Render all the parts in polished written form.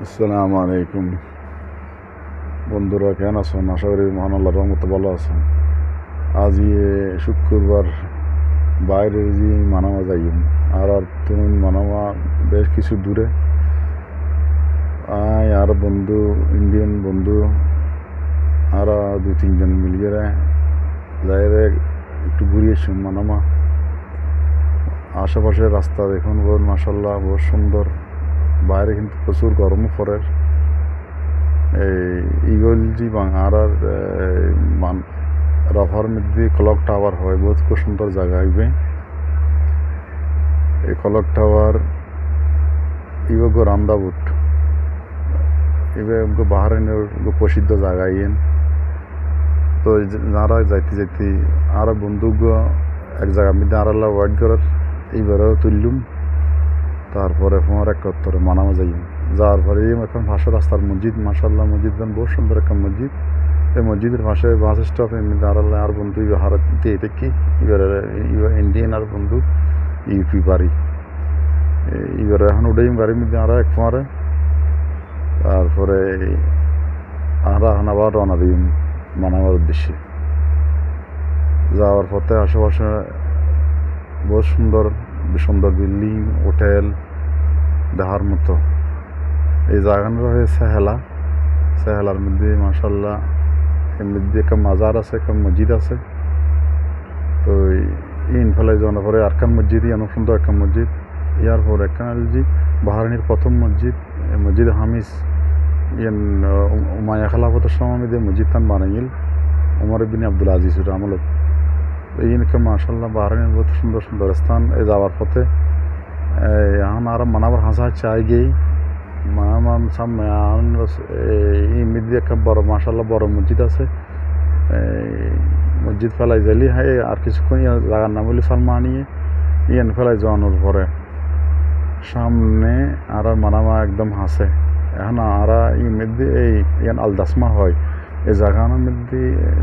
আসসালামু আলাইকুম বন্ধুরা, কেমন আছেন? আশা করি মহান আল্লাহর রহমতে ভালো আছেন। আজ শুক্রবার বাইরে যে মানামা যাইম আর তুমি মানামা বেশ কিছু দূরে আর বন্ধু ইন্ডিয়ান বন্ধু আর দুই তিনজন মিলিয়ে যাইরে একটু ঘুরিয়েছি মানামা। আশেপাশের রাস্তা দেখুন, বহুত মাসাল্লাহ, বহুত সুন্দর। বাইরে কিন্তু প্রচুর গরমও পড়ে। ইগল জি বাঙার রফার মধ্যে ক্লক টাওয়ার হয়, বহুত খুব সুন্দর জায়গা হইবে। এই ক্লক টাওয়ার ইব রান্দাবুট ইবে বাহারাইনের প্রসিদ্ধ জায়গা ইয়েন। তো যারা যাইতে যাইতে আর বন্দুক এক জায়গার মধ্যে আর ওয়াইট করার এইবারও তুললুম। তারপরে ফোঁয়ার একাত্তরে মানামা যাইম। যাওয়ার পরে এখন পাশে রাস্তার মসজিদ, মাসাল্লাহ মসজিদ বহুত সুন্দর একটা মসজিদ। এই মসজিদের পাশে বাস স্টপ এমনি দাঁড়ালে আর বন্ধু হারাত দিয়ে দেখি এবারে ইন্ডিয়ান আর বন্ধু ইউপি বাড়ি। এবারে এখন উঠেই বাড়ির মধ্যে আরো এক ফোঁয়ারে। তারপরে আমরা এখন আবার রওনা দিই মানামার উদ্দেশ্যে। যাওয়ার পথে আশেপাশে বহুত সুন্দর সুন্দর বিল্ডিং, হোটেল দেখার মতো। এই জায়গাটা হয়েছে সেহেলার মধ্যে মাসাল্লাহ এর মধ্যে একটা মাজার আছে, একটা মসজিদ আছে। তো ইনফালে যাওয়ার পরে আরকান মসজিদ, অনেক সুন্দর একটা মসজিদ। ইয়ার পর একখান বাহারানির প্রথম মসজিদ, মসজিদ হামিস ইয়ান উমায়া খেলাফতের সময় মসজিদ তান বানাইল উমর বিন আব্দুল আজিজুর আমলত। এইখানে মাসাল্লাহ বাহারানির বহুত সুন্দর সুন্দর স্থান। এই যাওয়ার পথে এখন আর মানাবার হাসা চাই গেই মানামান সামনে মধ্যে একটা বড় মাসাল্লাহ বড় মসজিদ আছে। মসজিদ ফেলাই যাইলি হ্যাঁ আর কিছুক্ষণ জায়গার নাম হলি সালমানিয়ে ইয়ান ফেলাই যাওয়ানোর পরে সামনে আর মানামা একদম হাসে। এখন আর মধ্যে ইয়ান আলদাসমা হয়। এই জায়গার মধ্যে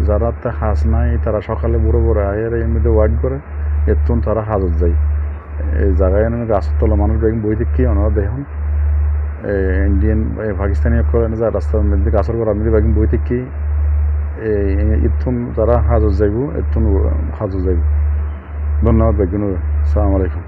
যারা হাঁস নাই তারা সকালে বুড়ো বুড়ো আয়ের এর মধ্যে ওয়াইট করে এতুন তারা হাজত যায়। এই জায়গায় গাছের তলা মানুষ বেগম বই দেখি ওনারা দেখুন ইন্ডিয়ান পাকিস্তানি করেন যা রাস্তার মধ্যে গাছের করার মধ্যে বেগম বই দেখি ইতুন তারা হাজত যাইব, এতুন হাজত যাইব। ধন্যবাদ বেগুন। আসসালামু আলাইকুম।